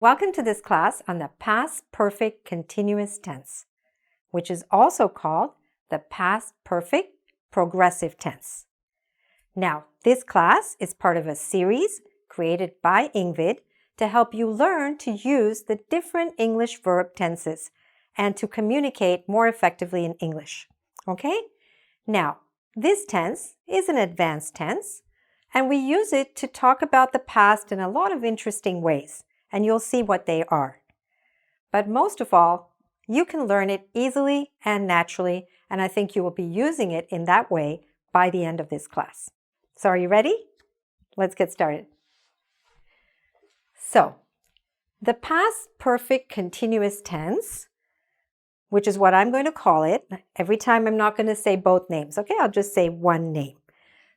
Welcome to this class on the past perfect continuous tense, which is also called the past perfect progressive tense. Now, this class is part of a series created by engVid to help you learn to use the different English verb tenses and to communicate more effectively in English. Okay? Now, this tense is an advanced tense, and we use it to talk about the past in a lot of interesting ways, and you'll see what they are. But most of all, you can learn it easily and naturally, and I think you will be using it in that way by the end of this class. So are you ready? Let's get started. So, the past perfect continuous tense, which is what I'm going to call it. Every time I'm not going to say both names, okay? I'll just say one name.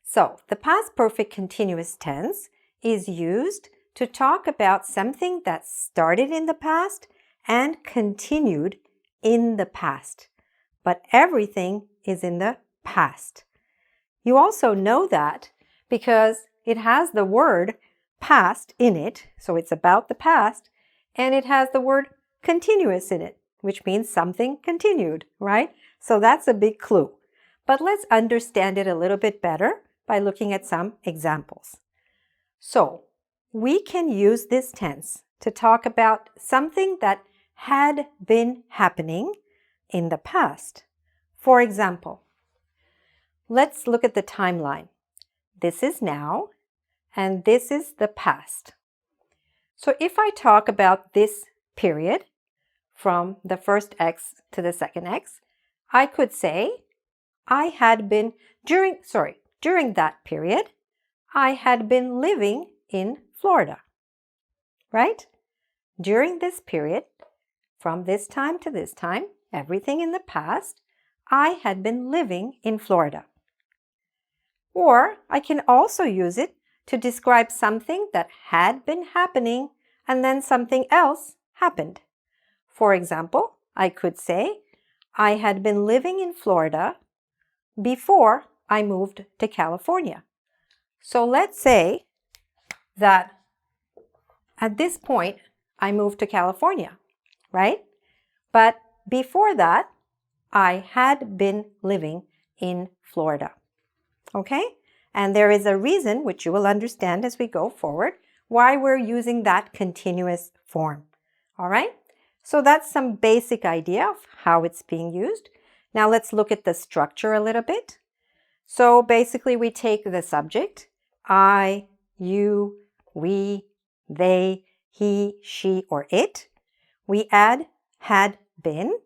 So, the past perfect continuous tense is used to talk about something that started in the past and continued in the past. But everything is in the past. You also know that because it has the word past in it, so it's about the past, and it has the word continuous in it, which means something continued, right? So that's a big clue. But let's understand it a little bit better by looking at some examples. So, we can use this tense to talk about something that had been happening in the past. For example, let's look at the timeline. This is now, and this is the past. So if I talk about this period, from the first X to the second X, I could say, during that period, I had been living in Florida, right? During this period, from this time to this time, everything in the past, I had been living in Florida. Or I can also use it to describe something that had been happening and then something else happened. For example, I could say, I had been living in Florida before I moved to California. So let's say that at this point, I moved to California, right? But before that, I had been living in Florida. Okay? And there is a reason, which you will understand as we go forward, why we're using that continuous form. All right? So that's some basic idea of how it's being used. Now let's look at the structure a little bit. So basically we take the subject, I, you, we, they, he, she, or it. We add had been.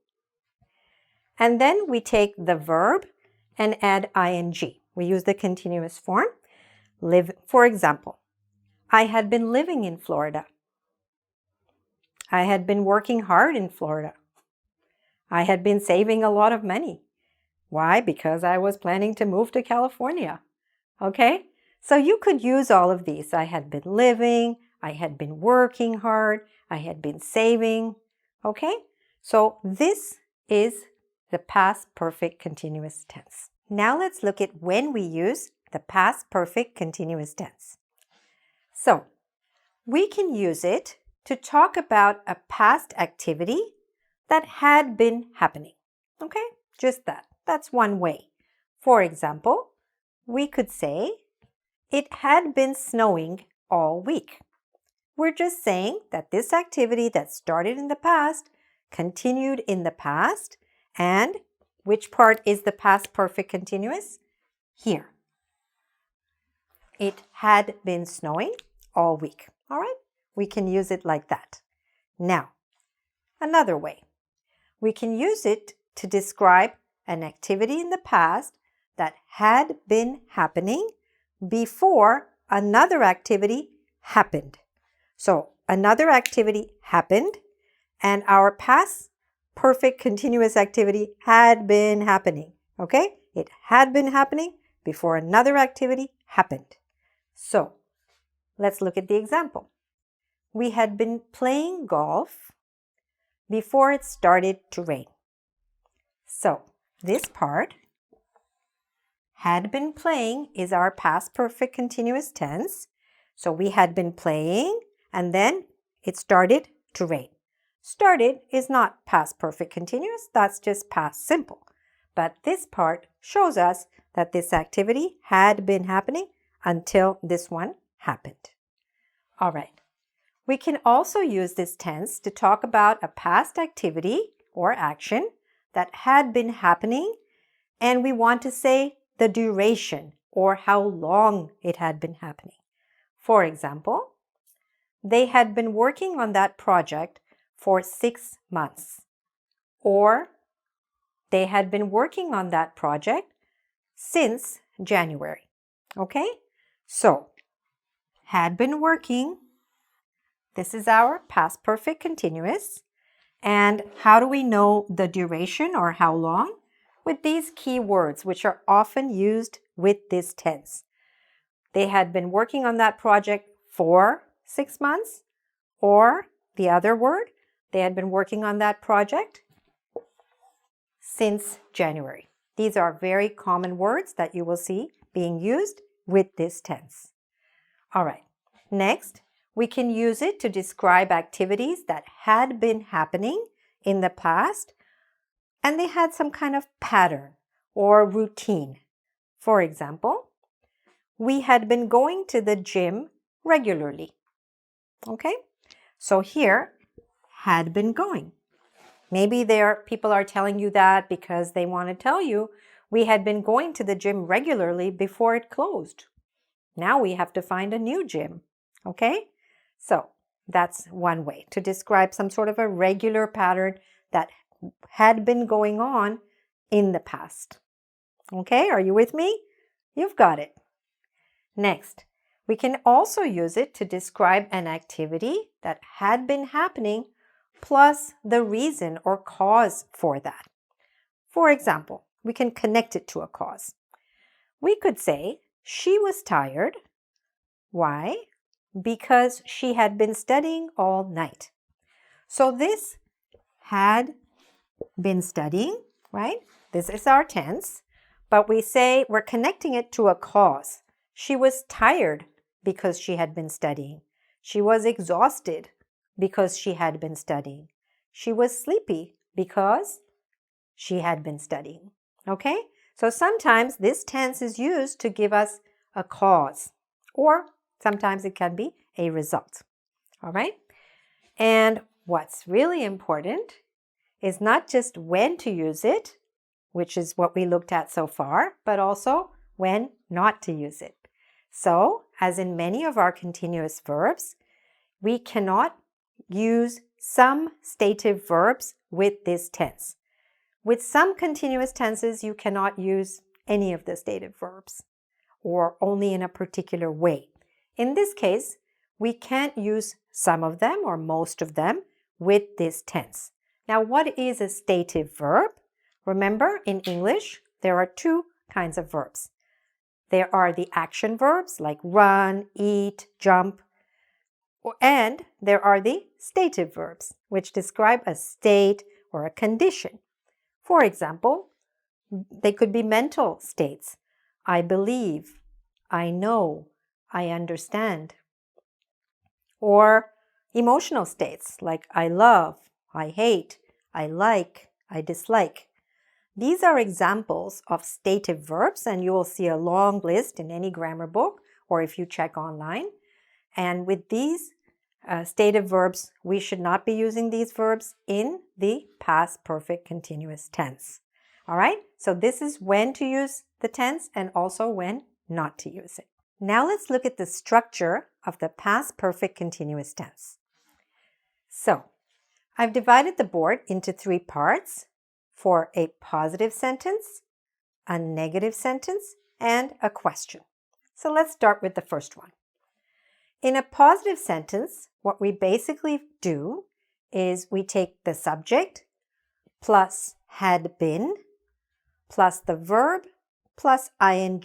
And then we take the verb and add ing. We use the continuous form. Live, for example, I had been living in Florida. I had been working hard in Florida. I had been saving a lot of money. Why? Because I was planning to move to California. Okay? So you could use all of these. I had been living, I had been working hard, I had been saving. Okay? So this is the past perfect continuous tense. Now let's look at when we use the past perfect continuous tense. So, we can use it to talk about a past activity that had been happening. Okay? Just that. That's one way. For example, we could say, it had been snowing all week. We're just saying that this activity that started in the past continued in the past, and which part is the past perfect continuous? Here. It had been snowing all week. All right? We can use it like that. Now, another way. We can use it to describe an activity in the past that had been happening before another activity happened. So, another activity happened, and our past perfect continuous activity had been happening. Okay? It had been happening before another activity happened. So, let's look at the example. We had been playing golf before it started to rain. So, this part, had been playing, is our past perfect continuous tense. So we had been playing, and then it started to rain. Started is not past perfect continuous, that's just past simple. But this part shows us that this activity had been happening until this one happened. All right. We can also use this tense to talk about a past activity or action that had been happening, and we want to say the duration or how long it had been happening. For example, they had been working on that project for 6 months, or they had been working on that project since January. Okay? So, had been working, this is our past perfect continuous. And how do we know the duration or how long? With these key words, which are often used with this tense. They had been working on that project for 6 months, or the other word, they had been working on that project since January. These are very common words that you will see being used with this tense. All right, next, we can use it to describe activities that had been happening in the past and they had some kind of pattern or routine. For example, we had been going to the gym regularly. Okay, so here, had been going. Maybe people are telling you that because they want to tell you we had been going to the gym regularly before it closed. Now we have to find a new gym. Okay, so that's one way to describe some sort of a regular pattern that had been going on in the past. Okay, are you with me? You've got it. Next, we can also use it to describe an activity that had been happening plus the reason or cause for that. For example, we can connect it to a cause. We could say, she was tired. Why? Because she had been studying all night. So this had been studying, right? This is our tense, but we say we're connecting it to a cause. She was tired because she had been studying. She was exhausted because she had been studying. She was sleepy because she had been studying. Okay? So sometimes this tense is used to give us a cause, or sometimes it can be a result. All right? And what's really important is not just when to use it, which is what we looked at so far, but also when not to use it. So, as in many of our continuous verbs, we cannot use some stative verbs with this tense. With some continuous tenses, you cannot use any of the stative verbs, or only in a particular way. In this case, we can't use some of them or most of them with this tense. Now, what is a stative verb? Remember, in English, there are two kinds of verbs. There are the action verbs like run, eat, jump, and there are the stative verbs, which describe a state or a condition. For example, they could be mental states. I believe, I know, I understand. Or emotional states like I love, I hate, I like, I dislike. These are examples of stative verbs, and you will see a long list in any grammar book or if you check online. And with these stative verbs, we should not be using these verbs in the past perfect continuous tense. All right? So this is when to use the tense and also when not to use it. Now let's look at the structure of the past perfect continuous tense. So I've divided the board into 3 parts for a positive sentence, a negative sentence, and a question. So let's start with the first one. In a positive sentence, what we basically do is we take the subject plus had been plus the verb plus ing.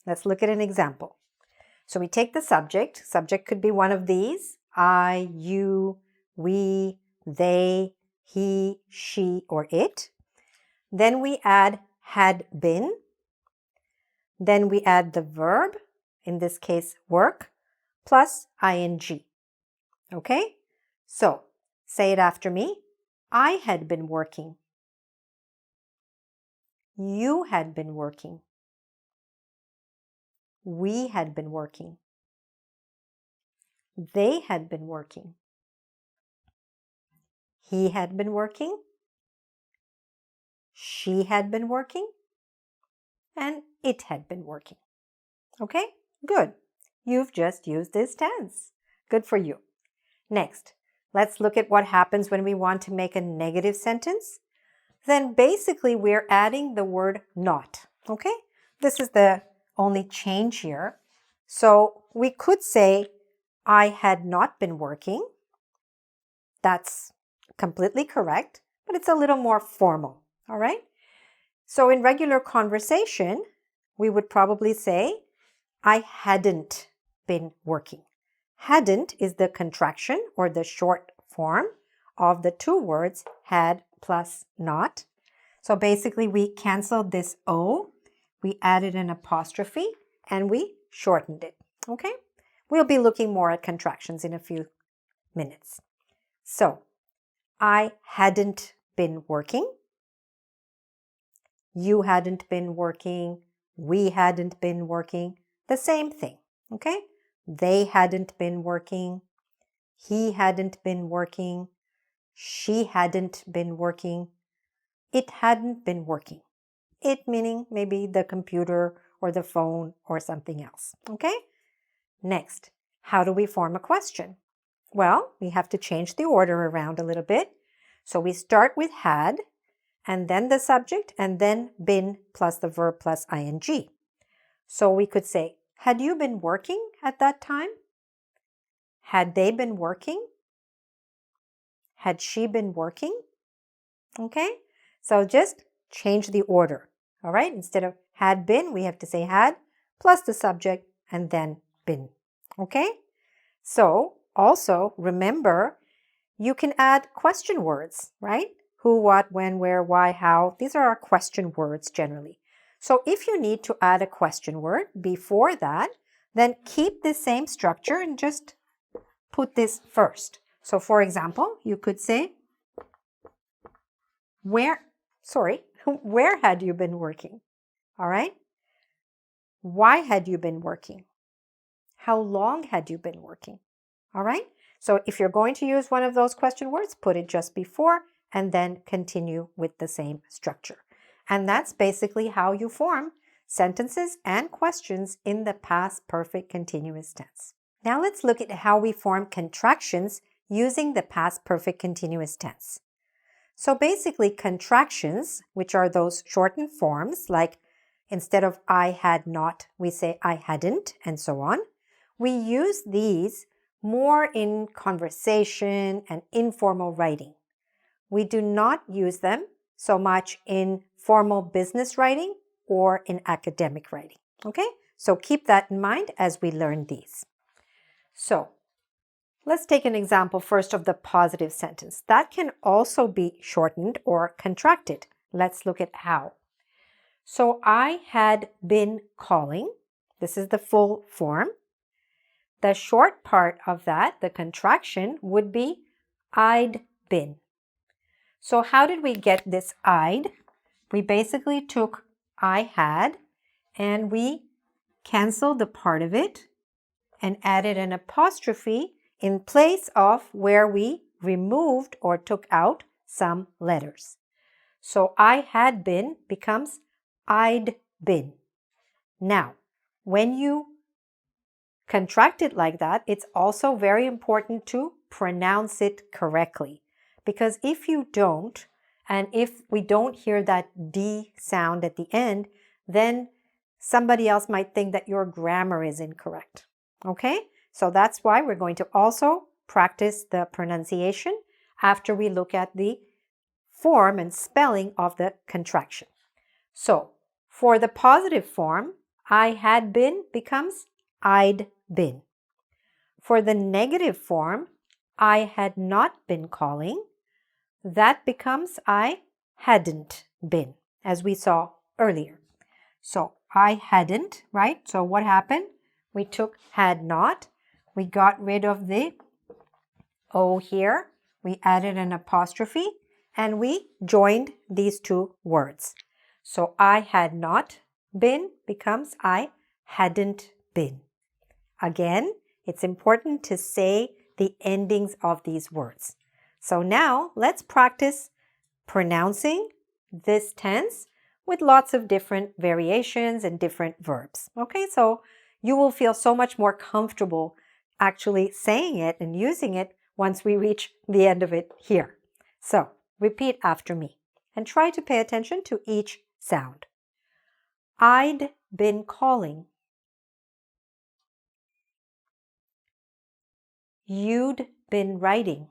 Let's look at an example. So we take the subject. Subject could be one of these: I, you, we, they, he, she, or it. Then we add had been. Then we add the verb, in this case work, plus ing. Okay? So, say it after me. I had been working. You had been working. We had been working. They had been working. He had been working. She had been working. And it had been working. Okay? Good. You've just used this tense. Good for you. Next, let's look at what happens when we want to make a negative sentence. Then basically we're adding the word not. Okay? This is the only change here. So we could say, I had not been working. That's completely correct, but it's a little more formal. All right? So in regular conversation, we would probably say, I hadn't been working. Hadn't is the contraction or the short form of the two words had plus not. So basically we canceled this O, we added an apostrophe, and we shortened it. Okay? We'll be looking more at contractions in a few minutes. So, I hadn't been working. You hadn't been working. We hadn't been working. The same thing. Okay? They hadn't been working. He hadn't been working. She hadn't been working. It hadn't been working. It meaning maybe the computer or the phone or something else. Okay? Next, how do we form a question? Well, we have to change the order around a little bit. So we start with had, and then the subject, and then been plus the verb plus ing. So we could say, had you been working at that time? Had they been working? Had she been working? Okay? So just change the order. All right? Instead of had been, we have to say had plus the subject and then been. Okay? So also remember, you can add question words, right? Who, what, when, where, why, how. These are our question words generally. So if you need to add a question word before that, then keep the same structure and just put this first. So for example, you could say, where had you been working? All right? Why had you been working? How long had you been working? All right? So if you're going to use one of those question words, put it just before and then continue with the same structure. And that's basically how you form sentences and questions in the past perfect continuous tense. Now let's look at how we form contractions using the past perfect continuous tense. So basically contractions, which are those shortened forms, like instead of I had not, we say I hadn't, and so on. We use these more in conversation and informal writing. We do not use them so much in formal business writing or in academic writing. Okay? So keep that in mind as we learn these. So let's take an example first of the positive sentence. That can also be shortened or contracted. Let's look at how. So I had been calling. This is the full form. The short part of that, the contraction, would be I'd been. So how did we get this I'd? We basically took I had and we canceled the part of it and added an apostrophe in place of where we removed or took out some letters. So I had been becomes I'd been. Now, when you contract it like that, it's also very important to pronounce it correctly. Because if you don't, and if we don't hear that D sound at the end, then somebody else might think that your grammar is incorrect. Okay? So that's why we're going to also practice the pronunciation after we look at the form and spelling of the contraction. So, for the positive form, I had been becomes I'd been. For the negative form, I had not been calling. That becomes I hadn't been, as we saw earlier. So I hadn't, right? So what happened? We took had not. We got rid of the O here, we added an apostrophe and we joined these two words. So I had not been becomes I hadn't been. Again, it's important to say the endings of these words. So now let's practice pronouncing this tense with lots of different variations and different verbs. Okay, so you will feel so much more comfortable actually saying it and using it once we reach the end of it here. So repeat after me and try to pay attention to each sound. I'd been calling. You'd been writing.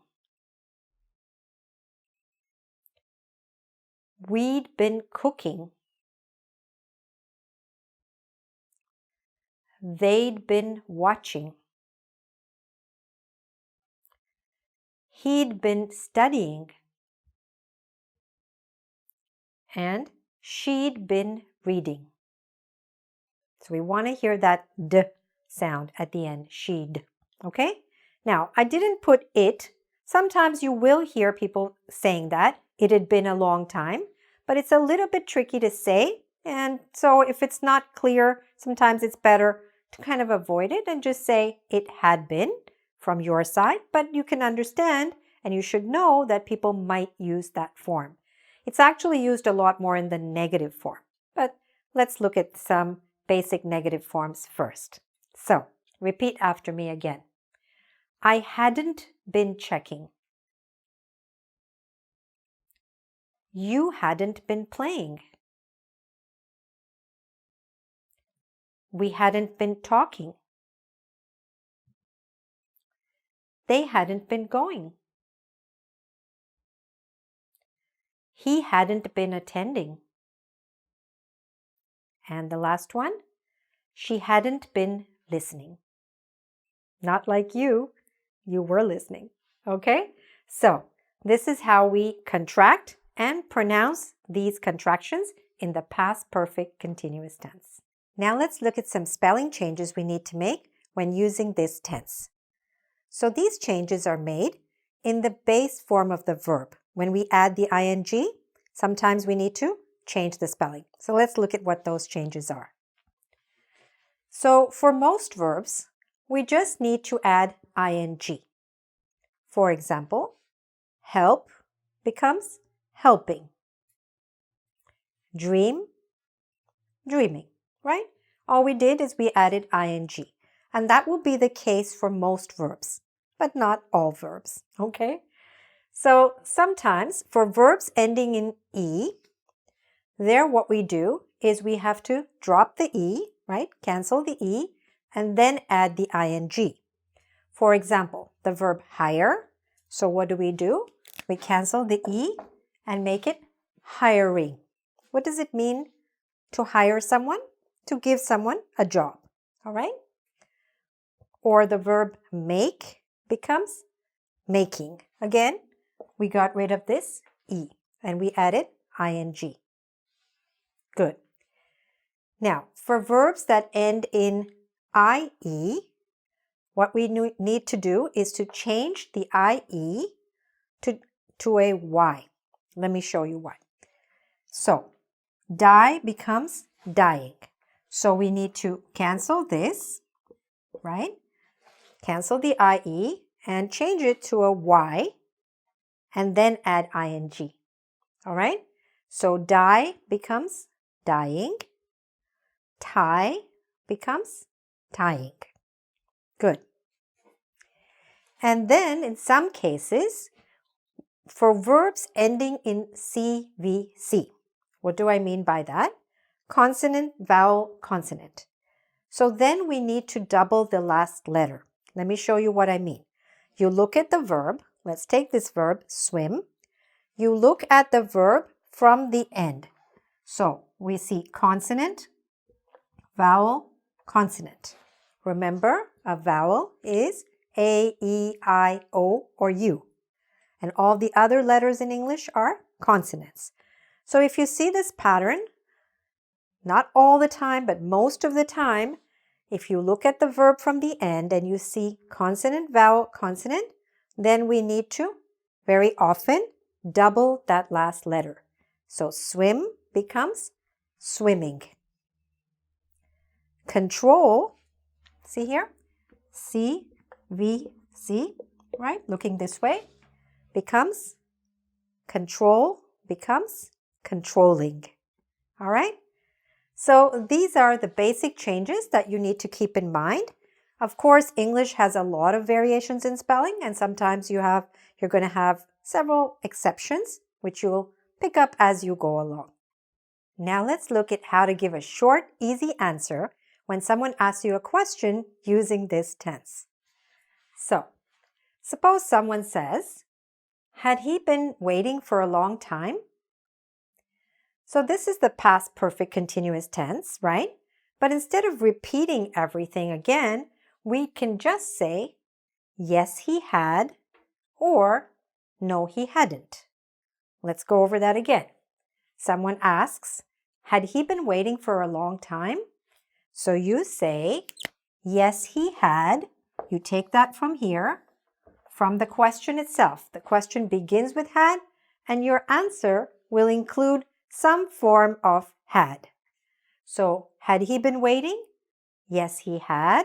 We'd been cooking. They'd been watching. He'd been studying. And she'd been reading. So we want to hear that d sound at the end, she'd. Okay? Now, I didn't put it. Sometimes you will hear people saying that. It had been a long time, but it's a little bit tricky to say. And so if it's not clear, sometimes it's better to kind of avoid it and just say it had been from your side, but you can understand and you should know that people might use that form. It's actually used a lot more in the negative form, but let's look at some basic negative forms first. So, repeat after me again. I hadn't been checking. You hadn't been playing. We hadn't been talking. They hadn't been going. He hadn't been attending. And the last one, she hadn't been listening. Not like you were listening. Okay? So, this is how we contract and pronounce these contractions in the past perfect continuous tense. Now let's look at some spelling changes we need to make when using this tense. So these changes are made in the base form of the verb. When we add the ing, sometimes we need to change the spelling. So let's look at what those changes are. So for most verbs, we just need to add ing. For example, help becomes helping. Dream, dreaming, right? All we did is we added ing. And that will be the case for most verbs, but not all verbs, okay? So sometimes for verbs ending in E, there what we do is we have to drop the E, right? Cancel the E, and then add the ing. For example, the verb hire. So what do? We cancel the E and make it hiring. What does it mean to hire someone? To give someone a job, all right? Or the verb make becomes making. Again, we got rid of this E and we added ing. Good. Now, for verbs that end in IE, what we need to do is to change the IE to a Y. Let me show you why. So, die becomes dying. So we need to cancel this, right? Cancel the IE and change it to a Y and then add ing. All right? So die becomes dying. Tie becomes tying. Good. And then in some cases, for verbs ending in CVC, what do I mean by that? Consonant, vowel, consonant. So then we need to double the last letter. Let me show you what I mean. You look at the verb. Let's take this verb, swim. You look at the verb from the end. So we see consonant, vowel, consonant. Remember, a vowel is A, E, I, O, or U. And all the other letters in English are consonants. So if you see this pattern, not all the time, but most of the time, if you look at the verb from the end and you see consonant, vowel, consonant, then we need to very often double that last letter. So swim becomes swimming. Control, see here? CVC, right? Looking this way, becomes control, becomes controlling. All right? So these are the basic changes that you need to keep in mind. Of course, English has a lot of variations in spelling, and sometimes you're going to have several exceptions, which you'll pick up as you go along. Now let's look at how to give a short, easy answer when someone asks you a question using this tense. So, suppose someone says, had he been waiting for a long time? So this is the past perfect continuous tense, right? But instead of repeating everything again, we can just say, yes, he had, or no, he hadn't. Let's go over that again. Someone asks, had he been waiting for a long time? So you say, yes, he had. You take that from here, from the question itself. The question begins with had, and your answer will include some form of had. So, had he been waiting? Yes, he had.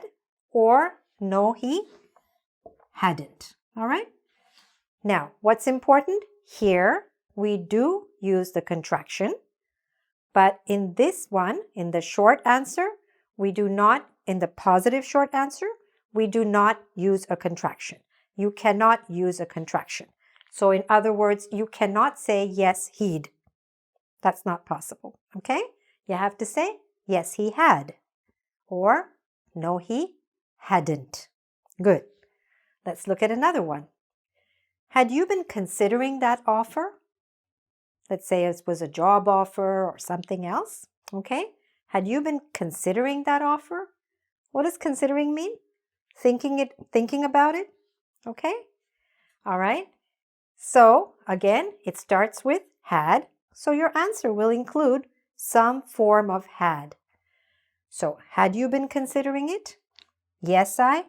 Or, no, he hadn't. All right? Now, what's important? Here, we do use the contraction. But in this one, in the short answer, we do not, in the positive short answer, we do not use a contraction. You cannot use a contraction. So in other words, you cannot say, yes, he'd. That's not possible, okay? You have to say, yes, he had. Or, no, he hadn't. Good. Let's look at another one. Had you been considering that offer? Let's say it was a job offer or something else, okay? Had you been considering that offer? What does considering mean? Thinking about it, okay? All right. So, again, it starts with had, so your answer will include some form of had. So, had you been considering it? Yes, I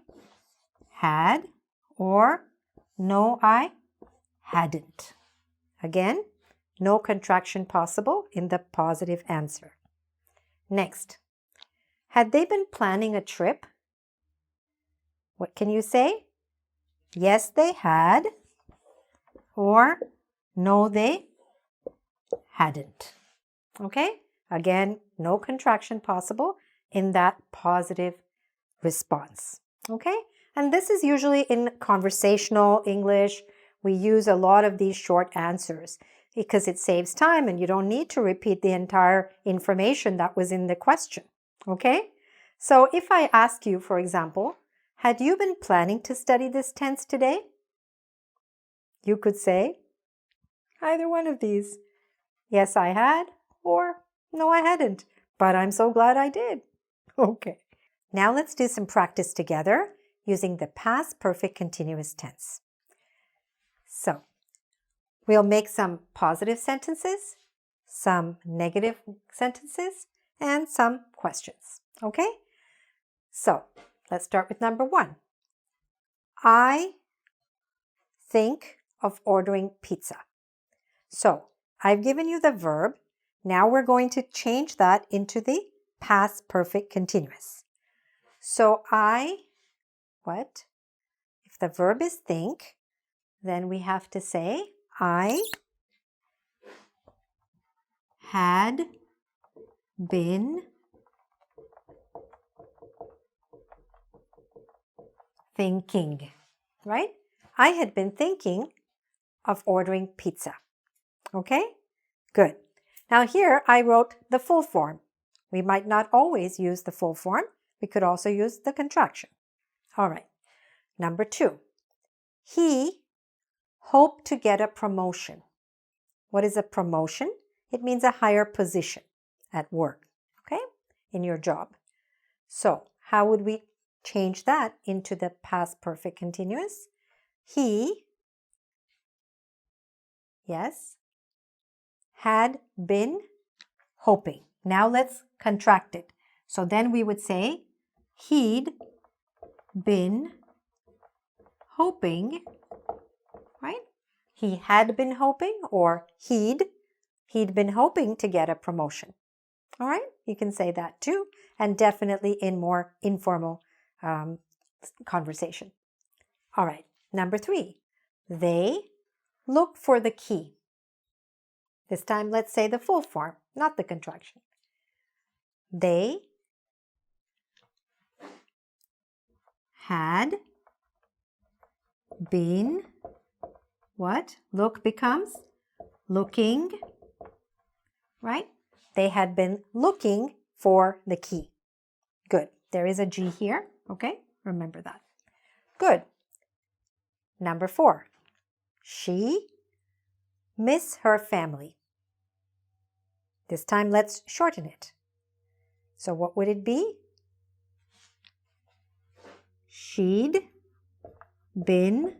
had, or no, I hadn't. Again, no contraction possible in the positive answer. Next, had they been planning a trip? What can you say? Yes, they had, or no, they hadn't. Okay? Again, no contraction possible in that positive response. Okay? And this is usually in conversational English. We use a lot of these short answers because it saves time and you don't need to repeat the entire information that was in the question. Okay? So if I ask you, for example, had you been planning to study this tense today? You could say either one of these. Yes, I had, or no, I hadn't, but I'm so glad I did. Okay. Now let's do some practice together using the past perfect continuous tense. So, we'll make some positive sentences, some negative sentences, and some questions. Okay? So, let's start with number 1. I think of ordering pizza. So, I've given you the verb. Now we're going to change that into the past perfect continuous. So what? If the verb is think, then we have to say, I had been thinking, right? I had been thinking of ordering pizza. Okay? Good. Now here I wrote the full form. We might not always use the full form. We could also use the contraction. All right. Number 2. He hoped to get a promotion. What is a promotion? It means a higher position at work, okay? In your job. So, how would we change that into the past perfect continuous? He, yes, had been hoping. Now let's contract it. So then we would say, he'd been hoping He had been hoping, or he'd been hoping to get a promotion. All right, you can say that too, and definitely in more informal conversation. All right, number 3, they look for the key. This time, let's say the full form, not the contraction. They had been, what? Look becomes looking, right? They had been looking for the key. Good. There is a G here, okay? Remember that. Good. Number 4, she miss her family. This time, let's shorten it. So what would it be? She'd been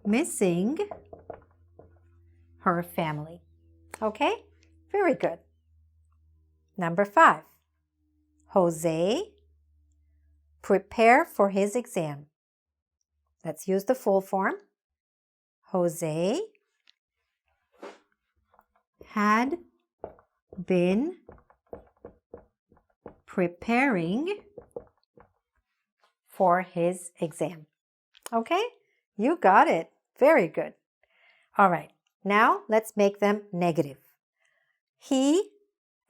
missing her family. Okay? Very good. Number 5, Jose prepare for his exam. Let's use the full form. Jose had been preparing for his exam. Okay? You got it. Very good. All right. Now let's make them negative. He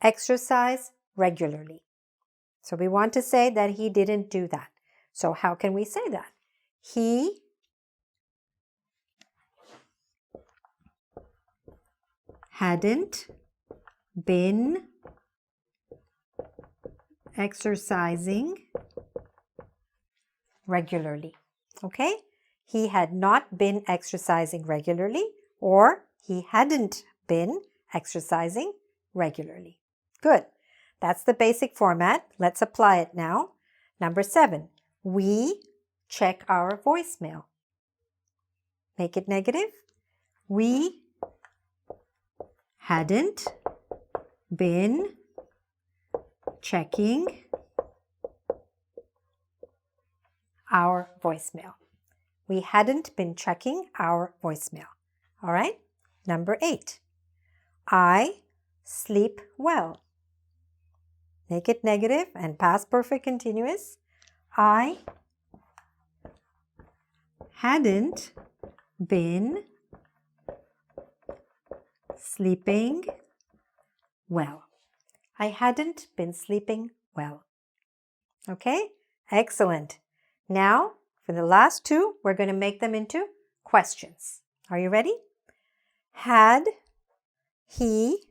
exercised regularly. So we want to say that he didn't do that. So how can we say that? He hadn't been exercising regularly. Okay? He had not been exercising regularly, or he hadn't been exercising regularly. Good. That's the basic format. Let's apply it now. Number 7, we check our voicemail. Make it negative. We hadn't been checking our voicemail. We hadn't been checking our voicemail. All right? Number 8, I sleep well. Make it negative and past perfect continuous. I hadn't been sleeping well. I hadn't been sleeping well. Okay? Excellent. Now, for the last 2, we're going to make them into questions. Are you ready? Had he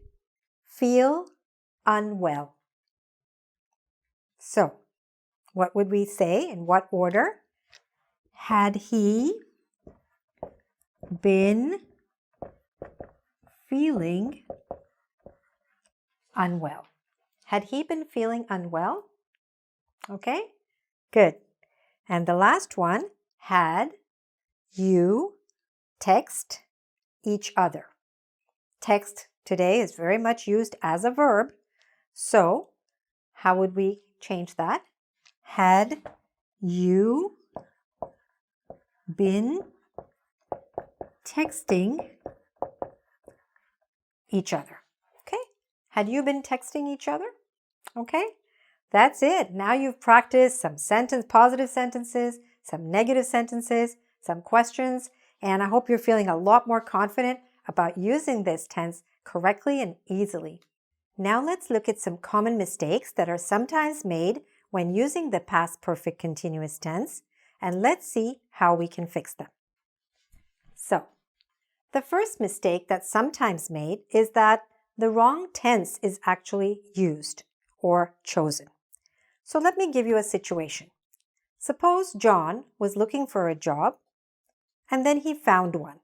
feel unwell? So, what would we say? In what order? Had he been feeling unwell? Had he been feeling unwell? Okay, good. And the last one, had you text each other? Text today is very much used as a verb. So, how would we change that? Had you been texting each other? Okay? Had you been texting each other? Okay? That's it. Now you've practiced some positive sentences, some negative sentences, some questions, and I hope you're feeling a lot more confident about using this tense correctly and easily. Now let's look at some common mistakes that are sometimes made when using the past perfect continuous tense, and let's see how we can fix them. So, the first mistake that's sometimes made is that the wrong tense is actually used or chosen. So let me give you a situation. Suppose John was looking for a job and then he found one.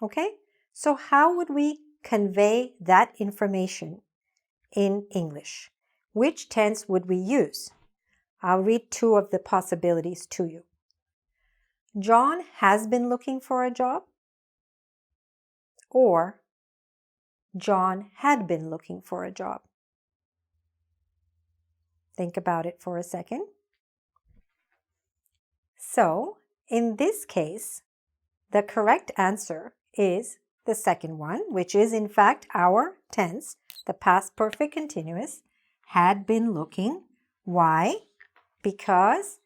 Okay? So how would we convey that information in English? Which tense would we use? I'll read 2 of the possibilities to you. John has been looking for a job, or John had been looking for a job. Think about it for a second. So, in this case, the correct answer is the second one, which is in fact our tense, the past perfect continuous, had been looking. Why? Because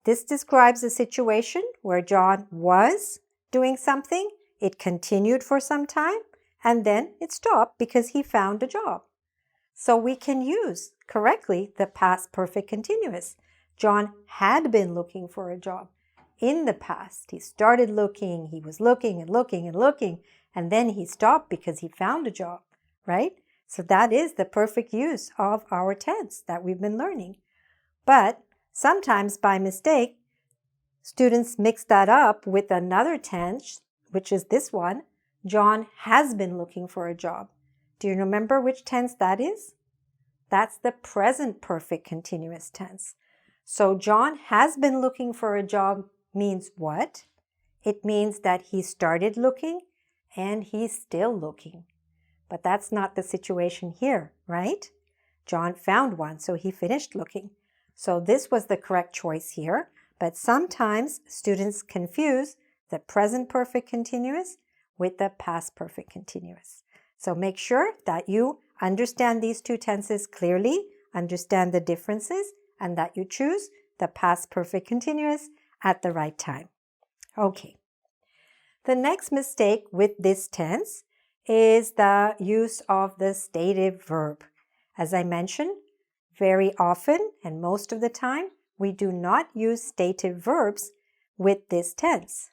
this describes a situation where John was doing something, it continued for some time, and then it stopped because he found a job. So we can use correctly the past perfect continuous. John had been looking for a job. In the past, he started looking, he was looking and looking and looking, and then he stopped because he found a job, right? So that is the perfect use of our tense that we've been learning. But sometimes by mistake, students mix that up with another tense, which is this one. John has been looking for a job. Do you remember which tense that is? That's the present perfect continuous tense. So John has been looking for a job means what? It means that he started looking and he's still looking. But that's not the situation here, right? John found one, so he finished looking. So this was the correct choice here. But sometimes students confuse the present perfect continuous with the past perfect continuous. So make sure that you understand these two tenses clearly, understand the differences, and that you choose the past perfect continuous at the right time. Okay. The next mistake with this tense is the use of the stative verb. As I mentioned, very often and most of the time, we do not use stative verbs with this tense.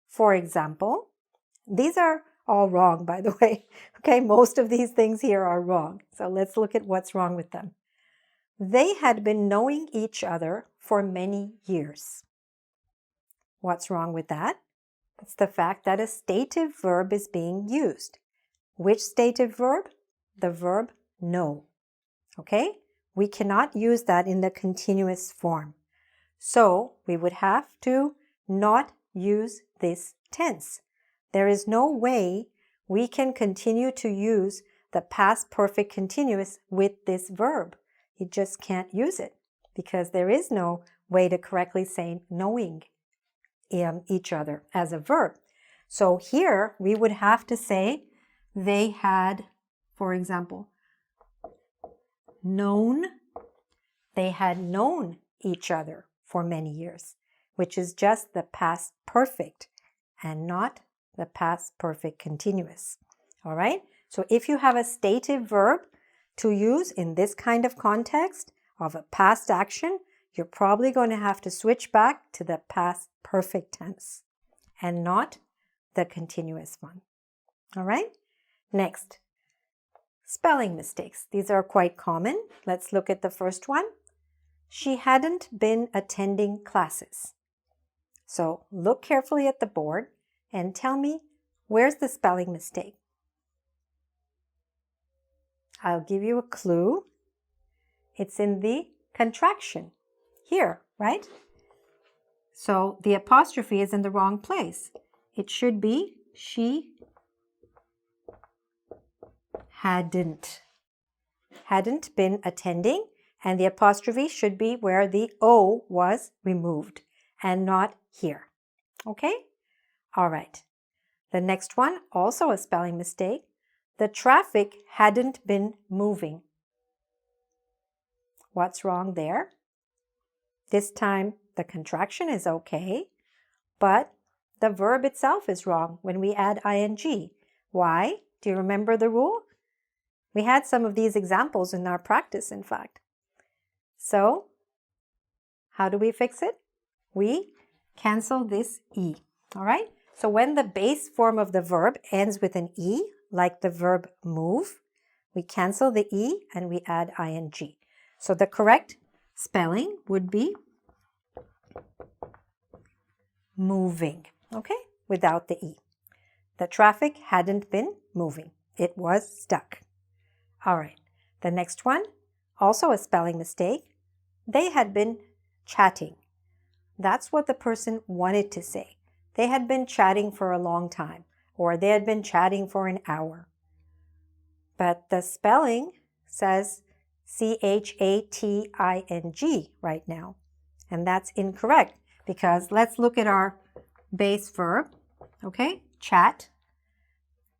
For example, these are all wrong, by the way. Okay, most of these things here are wrong. So let's look at what's wrong with them. They had been knowing each other for many years. What's wrong with that? It's the fact that a stative verb is being used. Which stative verb? The verb know. Okay? We cannot use that in the continuous form. So we would have to not use this tense. There is no way we can continue to use the past perfect continuous with this verb. You just can't use it because there is no way to correctly say knowing each other as a verb. So here we would have to say they had, for example, known. They had known each other for many years, which is just the past perfect and not the past perfect continuous. All right? So if you have a stative verb to use in this kind of context of a past action, you're probably going to have to switch back to the past perfect tense and not the continuous one. All right? Next, spelling mistakes. These are quite common. Let's look at the first one. She hadn't been attending classes. So look carefully at the board and tell me, where's the spelling mistake? I'll give you a clue. It's in the contraction here, right? So the apostrophe is in the wrong place. It should be she hadn't been attending, and the apostrophe should be where the O was removed and not here. Okay? All right. The next one, also a spelling mistake. The traffic hadn't been moving. What's wrong there? This time the contraction is okay, but the verb itself is wrong when we add ing. Why? Do you remember the rule? We had some of these examples in our practice, in fact. So, how do we fix it? We cancel this E. All right? So when the base form of the verb ends with an E, like the verb move, we cancel the E and we add ing. So the correct spelling would be moving, okay, without the E. The traffic hadn't been moving. It was stuck. All right, the next one, also a spelling mistake. They had been chatting. That's what the person wanted to say. They had been chatting for a long time, or they had been chatting for an hour. But the spelling says chating right now. And that's incorrect because let's look at our base verb. Okay, chat.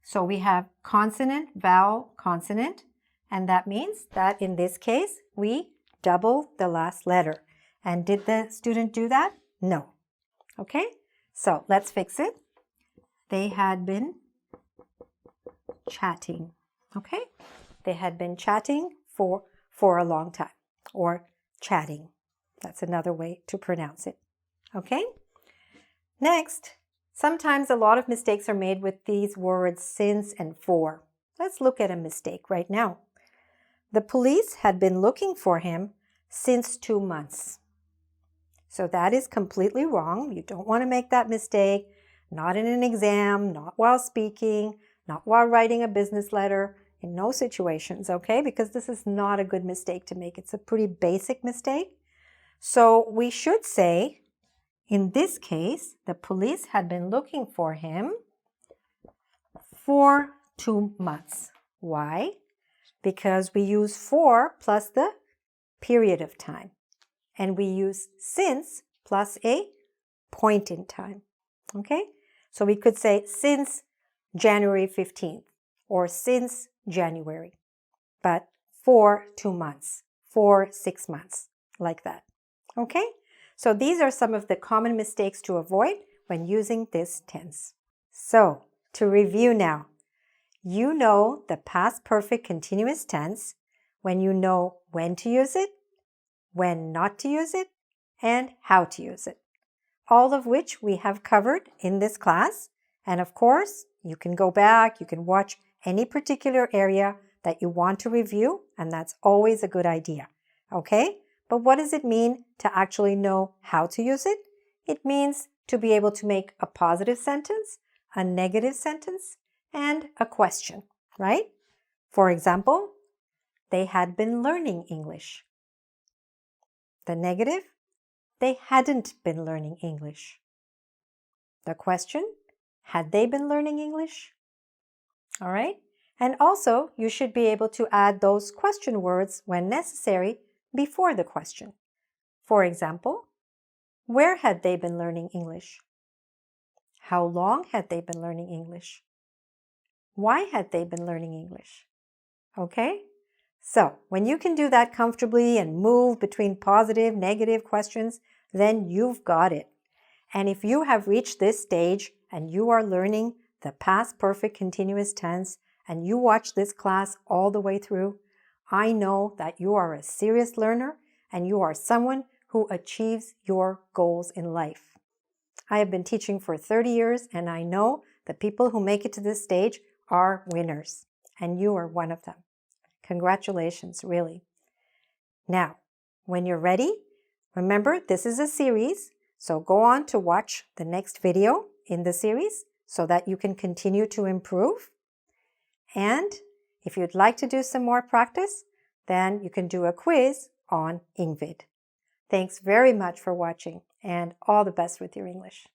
So we have consonant, vowel, consonant, and that means that in this case, we double the last letter. And did the student do that? No. Okay, so let's fix it. They had been chatting. Okay, they had been chatting for a long time, or chatting. That's another way to pronounce it. Okay, next, sometimes a lot of mistakes are made with these words since and for. Let's look at a mistake right now. The police had been looking for him since 2 months. So that is completely wrong. You don't want to make that mistake, not in an exam, not while speaking, not while writing a business letter, in no situations, okay? Because this is not a good mistake to make. It's a pretty basic mistake. So we should say, in this case, the police had been looking for him for 2 months. Why? Because we use for plus the period of time. And we use since plus a point in time. Okay? So we could say since January 15th or since January, but for 2 months, for 6 months, like that. Okay? So these are some of the common mistakes to avoid when using this tense. So to review now, you know the past perfect continuous tense when you know when to use it, when not to use it, and how to use it. All of which we have covered in this class. And of course, you can go back, you can watch any particular area that you want to review, and that's always a good idea. Okay? But what does it mean to actually know how to use it? It means to be able to make a positive sentence, a negative sentence, and a question, right? For example, they had been learning English. The negative, they hadn't been learning English. The question, had they been learning English? All right? And also, you should be able to add those question words when necessary before the question. For example, where had they been learning English? How long had they been learning English? Why had they been learning English? Okay? So, when you can do that comfortably and move between positive, negative questions, then you've got it. And if you have reached this stage and you are learning the past perfect continuous tense and you watch this class all the way through, I know that you are a serious learner and you are someone who achieves your goals in life. I have been teaching for 30 years and I know the people who make it to this stage are winners, and you are one of them. Congratulations, really. Now, when you're ready, remember this is a series, so go on to watch the next video in the series so that you can continue to improve. And if you'd like to do some more practice, then you can do a quiz on engVid. Thanks very much for watching and all the best with your English.